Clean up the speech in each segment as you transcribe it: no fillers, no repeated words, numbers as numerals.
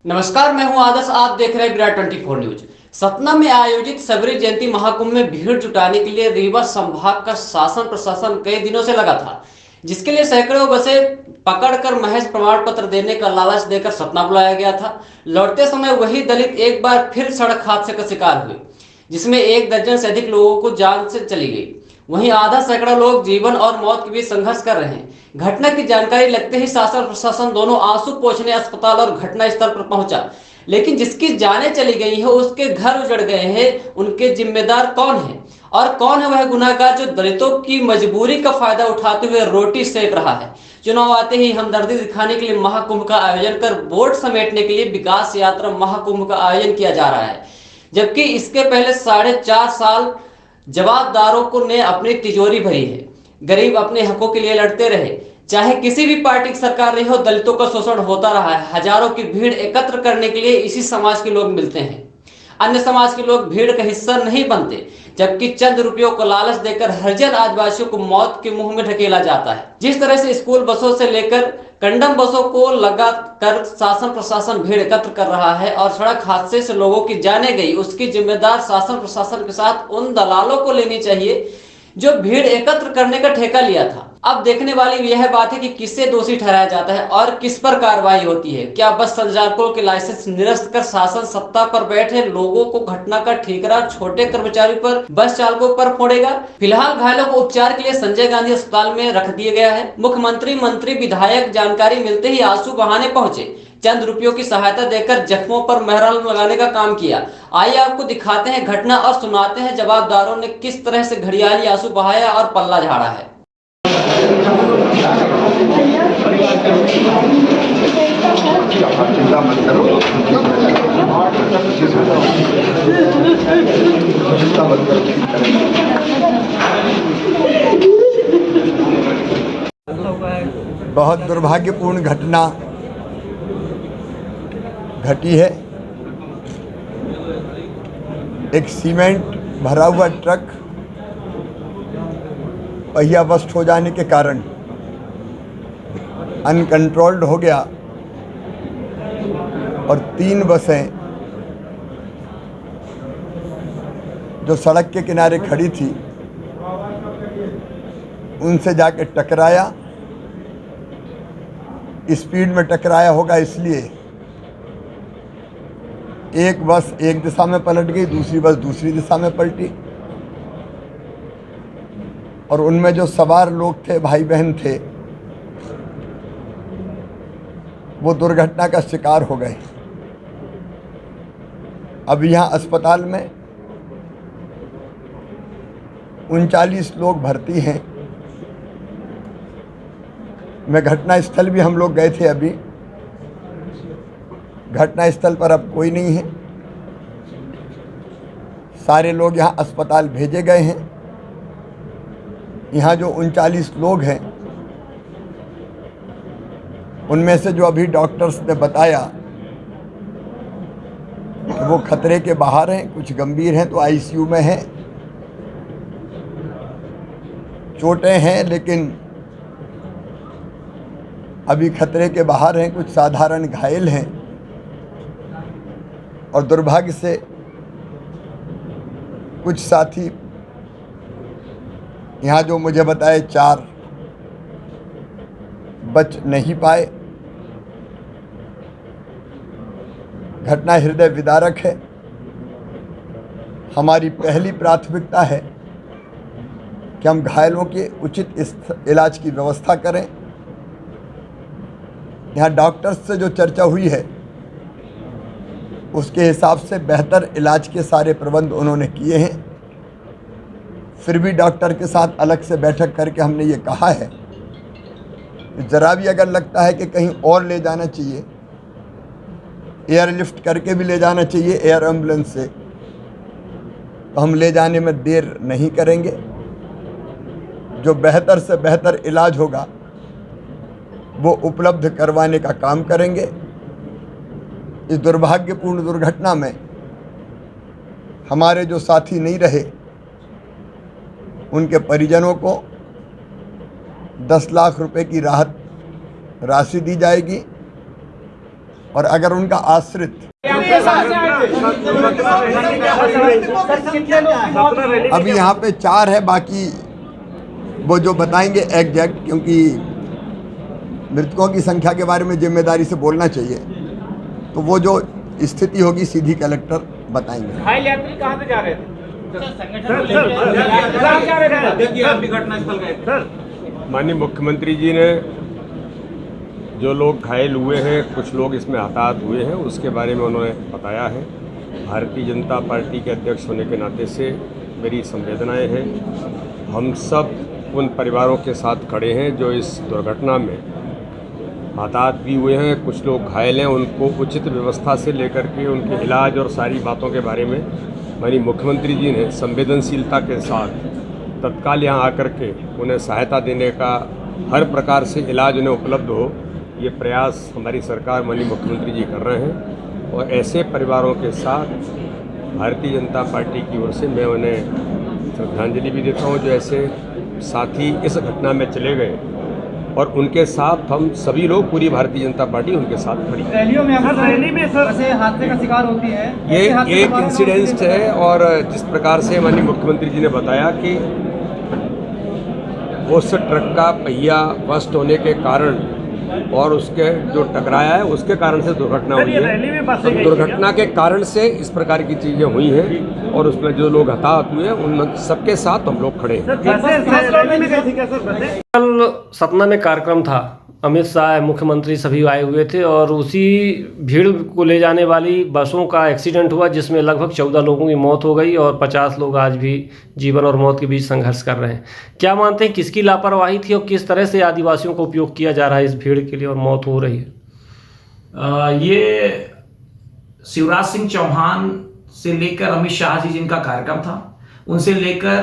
नमस्कार, मैं हूं आदर्श। आप देख रहे हैं विराट 24 न्यूज। सतना में आयोजित सबरी जयंती महाकुंभ में भीड़ जुटाने के लिए रीवा संभाग का शासन प्रशासन कई दिनों से लगा था, जिसके लिए सैकड़ों बसें पकड़कर महज प्रमाण पत्र देने का लालच देकर सतना बुलाया गया था। लौटते समय वही दलित एक बार फिर सड़क हादसे का शिकार हुए, जिसमें 1 दर्जन से अधिक लोगों को जान से चली गई। वहीं आधा सैकड़ा लोग जीवन और मौत के बीच संघर्ष कर रहे हैं। घटना की जानकारी लगते ही शासन प्रशासन दोनों आंसू पोंछने अस्पताल और घटना स्थल पर पहुंचा, लेकिन जिसकी जानें चली गई है, उसके घर उजड़ गए हैं। उनके जिम्मेदार कौन है और कौन है वह गुनाहगार जो दलितों की मजबूरी का फायदा उठाते हुए रोटी सेक रहा है। चुनाव आते ही हमदर्दी दिखाने के लिए महाकुंभ का आयोजन कर वोट समेटने के लिए विकास यात्रा महाकुंभ का आयोजन किया जा रहा है, जबकि इसके पहले 4.5 साल जवाबदारों को ने अपनी तिजोरी भरी है। गरीब अपने हकों के लिए लड़ते रहे, चाहे किसी भी पार्टी की सरकार रही हो। दलितों का शोषण होता रहा है। हजारों की भीड़ एकत्र करने के लिए इसी समाज के लोग मिलते हैं। अन्य समाज के लोग भीड़ का हिस्सा नहीं बनते, जबकि चंद रुपयों को लालच देकर हरिजन आदिवासियों को मौत के मुंह में ढकेला जाता है। जिस तरह से स्कूल बसों से लेकर कंडम बसों को लगाकर शासन प्रशासन भीड़ एकत्र कर रहा है और सड़क हादसे से लोगों की जाने गई, उसकी जिम्मेदार शासन प्रशासन के साथ उन दलालों को लेनी चाहिए जो भीड़ एकत्र करने का ठेका लिया था। अब देखने वाली यह बात है कि किसे दोषी ठहराया जाता है और किस पर कार्रवाई होती है। क्या बस संचालकों के लाइसेंस निरस्त कर शासन सत्ता पर बैठे लोगों को घटना का ठेकेदार छोटे कर्मचारियों पर, बस चालकों पर फोड़ेगा? फिलहाल घायलों को उपचार के लिए संजय गांधी अस्पताल में रख दिया गया है। मुख्यमंत्री, मंत्री, विधायक जानकारी मिलते ही आंसू बहाने पहुंचे। चंद रुपयों की सहायता देकर जख्मों पर मेहरान लगाने का काम किया। आइए आपको दिखाते हैं घटना और सुनाते हैं जवाबदारों ने किस तरह से घड़ियाली आंसू बहाया और पल्ला झाड़ा है। चिंता मत करो, चिंता मत करो। बहुत दुर्भाग्यपूर्ण घटना घटी है। एक सीमेंट भरा हुआ ट्रक पहिया बस्ट हो जाने के कारण अनकंट्रोल्ड हो गया और 3 बसें जो सड़क के किनारे खड़ी थी उनसे जाके टकराया। स्पीड में टकराया होगा, इसलिए एक बस एक दिशा में पलट गई, दूसरी बस दूसरी दिशा में पलटी और उनमें जो सवार लोग थे, भाई बहन थे, वो दुर्घटना का शिकार हो गए। अब यहाँ अस्पताल में 39 लोग भर्ती हैं। मैं घटना स्थल भी हम लोग गए थे। अभी घटना स्थल पर अब कोई नहीं है। सारे लोग यहाँ अस्पताल भेजे गए हैं। यहाँ जो 39 लोग हैं उनमें से जो अभी डॉक्टर्स ने बताया कि वो खतरे के बाहर हैं, कुछ गंभीर हैं तो आईसीयू में हैं, चोटें हैं लेकिन अभी खतरे के बाहर हैं, कुछ साधारण घायल हैं। और दुर्भाग्य से कुछ साथी यहाँ जो मुझे बताए 4 बच नहीं पाए। घटना हृदय विदारक है। हमारी पहली प्राथमिकता है कि हम घायलों के उचित इलाज की व्यवस्था करें। यहाँ डॉक्टर्स से जो चर्चा हुई है उसके हिसाब से बेहतर इलाज के सारे प्रबंध उन्होंने किए हैं। फिर भी डॉक्टर के साथ अलग से बैठक करके हमने ये कहा है कि ज़रा भी अगर लगता है कि कहीं और ले जाना चाहिए, एयरलिफ्ट करके भी ले जाना चाहिए एयर एम्बुलेंस से, तो हम ले जाने में देर नहीं करेंगे। जो बेहतर से बेहतर इलाज होगा वो उपलब्ध करवाने का काम करेंगे। इस दुर्भाग्यपूर्ण दुर्घटना में हमारे जो साथी नहीं रहे उनके परिजनों को 10 लाख रुपए की राहत राशि दी जाएगी। और अगर उनका आश्रित अभी यहाँ पे 4 है, बाकी वो जो बताएंगे एग्जैक्ट, क्योंकि मृतकों की संख्या के बारे में जिम्मेदारी से बोलना चाहिए, तो वो जो स्थिति होगी सीधी कलेक्टर बताएंगे। घायल यात्री कहाँ से जा रहे थे? माननीय मुख्यमंत्री जी ने जो लोग घायल हुए हैं, कुछ लोग इसमें हताहत हुए हैं, उसके बारे में उन्होंने बताया है। भारतीय जनता पार्टी के अध्यक्ष होने के नाते से मेरी संवेदनाएं हैं। हम सब उन परिवारों के साथ खड़े हैं जो इस दुर्घटना में हताहत भी हुए हैं, कुछ लोग घायल हैं। उनको उचित व्यवस्था से लेकर के उनके इलाज और सारी बातों के बारे में माननीय मुख्यमंत्री जी ने संवेदनशीलता के साथ तत्काल यहाँ आकर के उन्हें सहायता देने का, हर प्रकार से इलाज उन्हें उपलब्ध हो, ये प्रयास हमारी सरकार माननीय मुख्यमंत्री जी कर रहे हैं। और ऐसे परिवारों के साथ भारतीय जनता पार्टी की ओर से मैं उन्हें श्रद्धांजलि भी देता हूँ जो ऐसे साथी इस घटना में चले गए, और उनके साथ हम सभी लोग, पूरी भारतीय जनता पार्टी उनके साथ खड़ी है। रैली में ऐसे हादसे का शिकार होती है, ये एक इंसिडेंट है। और जिस प्रकार से माननीय मुख्यमंत्री जी ने बताया कि उस ट्रक का पहिया बस्ट होने के कारण और उसके जो टकराया है उसके कारण से दुर्घटना हुई है। तो दुर्घटना के कारण से इस प्रकार की चीज़ें हुई हैं, और उसमें जो लोग हताहत हुए हैं उन सबके साथ हम लोग खड़े हैं। कल सतना में कार्यक्रम था, अमित शाह मुख्यमंत्री सभी आए हुए थे, और उसी भीड़ को ले जाने वाली बसों का एक्सीडेंट हुआ जिसमें लगभग 14 लोगों की मौत हो गई और 50 लोग आज भी जीवन और मौत के बीच संघर्ष कर रहे हैं। क्या मानते हैं किसकी लापरवाही थी और किस तरह से आदिवासियों का उपयोग किया जा रहा है इस भीड़ के लिए और मौत हो रही है? ये शिवराज सिंह चौहान से लेकर अमित शाह जी जिनका कार्यक्रम था, उनसे लेकर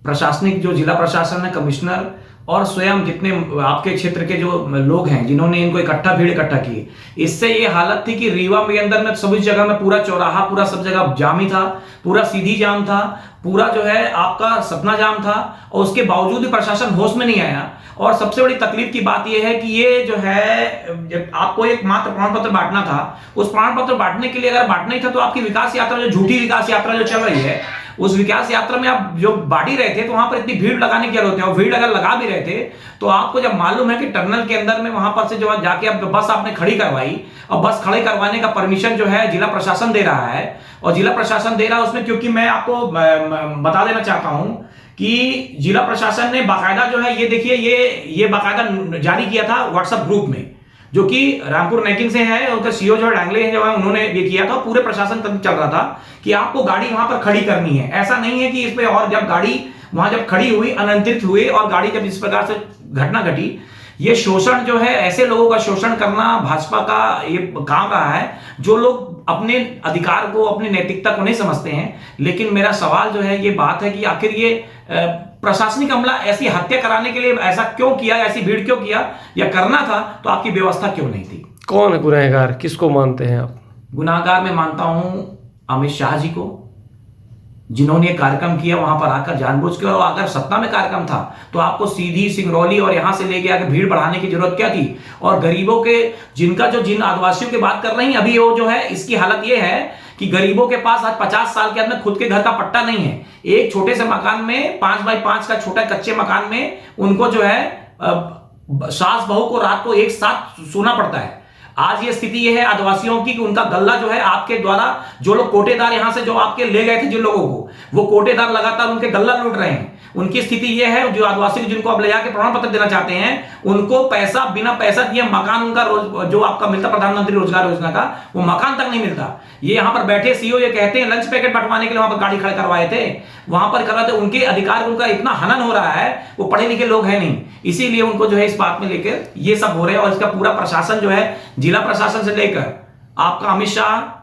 प्रशासनिक जो जिला प्रशासन है, कमिश्नर और स्वयं जितने आपके क्षेत्र के जो लोग हैं जिन्होंने इनको भीड़ इकट्ठा की, इससे ये हालत थी कि रीवा में अंदर में सभी जगह में पूरा चौराहा, पूरा सब जगह जाम ही था, पूरा सीधी जाम था, पूरा जो है आपका सतना जाम था, और उसके बावजूद भी प्रशासन होश में नहीं आया। और सबसे बड़ी तकलीफ की बात यह है कि ये जो है आपको एक मात्र प्रमाण पत्र बांटना था, उस प्रमाण पत्र बांटने के लिए अगर बांटना ही था तो आपकी विकास यात्रा, जो झूठी विकास यात्रा जो चल रही है, उस विकास यात्रा में आप जो बांट ही रहे थे तो वहां पर इतनी भीड़ लगाने की जरूरत है, और भीड़ अगर लगा भी रहे थे तो आपको जब मालूम है कि टनल के अंदर में वहां पर से जो जाके अब बस आपने खड़ी करवाई, और बस खड़ी करवाने का परमिशन जो है जिला प्रशासन दे रहा है, और जिला प्रशासन दे रहा है उसमें, क्योंकि मैं आपको बता देना चाहता हूं कि जिला प्रशासन ने बाकायदा जो है, ये देखिए ये बाकायदा जारी किया था व्हाट्सएप ग्रुप में, जो कि रामपुर नेकिंग से है, उनका सीओ जो डांगले जो है उन्होंने ये किया था। पूरे प्रशासन तक चल रहा था कि आपको गाड़ी वहां पर खड़ी करनी है, ऐसा नहीं है कि इस पे, और जब गाड़ी वहां जब खड़ी हुई, अनियंत्रित हुए और गाड़ी जब इस प्रकार से घटना घटी, ये शोषण जो है, ऐसे लोगों का शोषण करना भाजपा का ये काम रहा है, जो लोग अपने अधिकार को, अपनी नैतिकता को नहीं समझते हैं। लेकिन मेरा सवाल जो है ये बात है कि आखिर ये प्रशासनिक अमला ऐसी हत्या कराने के लिए ऐसा क्यों किया, ऐसी भीड़ क्यों किया, या करना था तो आपकी व्यवस्था क्यों नहीं थी? कौन है गुनहगार, किसको मानते हैं आप? गुनाहगार मैं मानता हूं अमित शाह जी को, जिन्होंने कार्यक्रम किया वहां पर आकर जानबूझ के। और अगर सतना में कार्यक्रम था तो आपको सीधी सिंगरौली और यहां से लेके आकर भीड़ बढ़ाने की जरूरत क्या थी? और गरीबों के, जिन आदिवासियों की बात कर रही हैं अभी, वो जो है इसकी हालत ये है कि गरीबों के पास आज 50 साल के अंदर खुद के घर का पट्टा नहीं है। एक छोटे से मकान में 5 बाई 5 का छोटा कच्चे मकान में उनको जो है सास बहू को रात को एक साथ सोना पड़ता है। आज ये स्थिति ये है आदिवासियों की कि उनका गल्ला जो है आपके द्वारा, जो लोग कोटेदार यहां से जो आपके ले गए थे जिन लोगों को, वो कोटेदार लगातार उनके गल्ला लूट रहे हैं। उनकी स्थिति ये है, जो आदिवासी जिनको आप ले जाके प्रमाण पत्र देना चाहते हैं, उनको पैसा, बिना पैसा दिए मकान उनका जो आपका मिलता प्रधानमंत्री रोजगार योजना का, वो मकान तक नहीं मिलता। ये यहां पर बैठे सीओ ये कहते हैं लंच पैकेट बंटवाने के लिए वहां पर गाड़ी खड़े करवाए थे, वहां पर करवाते, उनके अधिकार उनका इतना हनन हो रहा है, वो पढ़े लिखे लोग हैं नहीं, इसीलिए उनको जो है इस बात में लेकर ये सब हो रहे हैं। और इसका पूरा प्रशासन जो है, जिला प्रशासन से लेकर आपका अमित शाह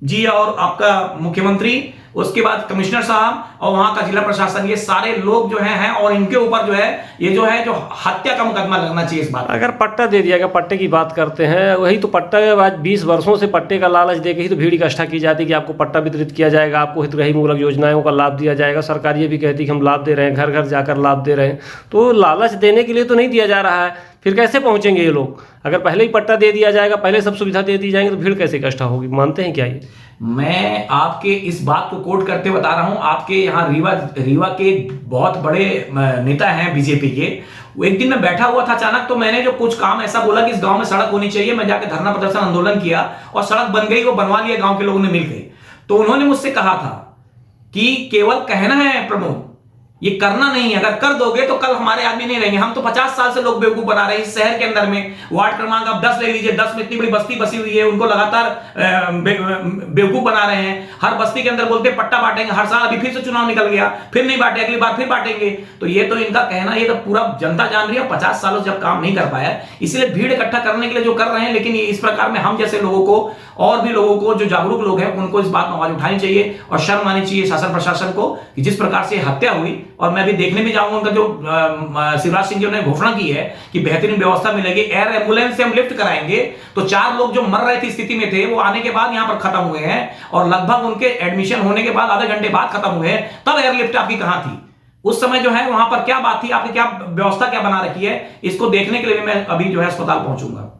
जी और आपका मुख्यमंत्री, उसके बाद कमिश्नर साहब और वहां का जिला प्रशासन, ये सारे लोग जो हैं और इनके ऊपर जो है ये जो है जो हत्या का मुकदमा लगना चाहिए इस बात। अगर पट्टा दे दिया गया, पट्टे की बात करते हैं, वही तो पट्टा आज 20 वर्षों से पट्टे का लालच देकर ही तो भीड़ इकट्ठा की जाती है कि आपको पट्टा वितरित किया जाएगा, आपको हितग्राही मूलक योजनाओं का लाभ दिया जाएगा। सरकार ये भी कहती है कि हम लाभ दे रहे हैं, घर घर जाकर लाभ दे रहे हैं। तो लालच देने के लिए तो नहीं दिया जा रहा है, फिर कैसे पहुंचेंगे ये लोग? अगर पहले ही पट्टा दे दिया जाएगा, पहले सब सुविधा दे दी जाएंगी, तो भीड़ कैसे इकट्ठा होगी? मानते हैं क्या ये? मैं आपके इस बात को कोट करते बता रहा हूं, आपके यहाँ रीवा के बहुत बड़े नेता हैं बीजेपी के। एक दिन मैं बैठा हुआ था, अचानक तो मैंने जो कुछ काम ऐसा बोला कि इस गांव में सड़क होनी चाहिए, मैं जाकर धरना प्रदर्शन आंदोलन किया और सड़क बन गई, वो बनवा लिया, गांव के लोगों ने मिल गई। तो उन्होंने मुझसे कहा था कि केवल कहना है प्रमोद, ये करना नहीं है, अगर कर दोगे तो कल हमारे आदमी नहीं रहेंगे। हम तो 50 साल से लोग बेवकूफ बना रहे हैं इस शहर के अंदर में। वार्ड क्रमांक आप 10 ले लीजिए, 10 में इतनी बड़ी बस्ती बसी हुई है, उनको लगातार बेवकूफ बना रहे हैं। हर बस्ती के अंदर बोलते पट्टा बांटेंगे, हर साल अभी फिर से चुनाव निकल गया, फिर नहीं बांटे, अगली बार फिर बांटेंगे। तो ये तो इनका कहना, ये तो पूरा जनता जान रही है 50 सालों से जब काम नहीं कर पाया, इसलिए भीड़ इकट्ठा करने के लिए जो कर रहे हैं। लेकिन इस प्रकार में हम जैसे लोगों को और भी लोगों को, जो जागरूक लोग हैं, उनको इस बात में आवाज उठानी चाहिए और शर्म आनी चाहिए शासन प्रशासन को कि जिस प्रकार से हत्या हुई। और मैं भी देखने में जाऊंगा उनका जो शिवराज सिंह जी ने घोषणा की है कि बेहतरीन व्यवस्था मिलेगी, एयर एम्बुलेंस से हम लिफ्ट कराएंगे। तो 4 लोग जो मर रहे थे स्थिति में थे, वो आने के बाद यहां पर खत्म हुए हैं और लगभग उनके एडमिशन होने के बाद आधे घंटे बाद खत्म हुए हैं। तब एयरलिफ्ट आपकी कहां थी? उस समय जो है वहां पर क्या बात थी, आपने क्या व्यवस्था क्या बना रखी है, इसको देखने के लिए मैं अभी जो है अस्पताल पहुंचूंगा।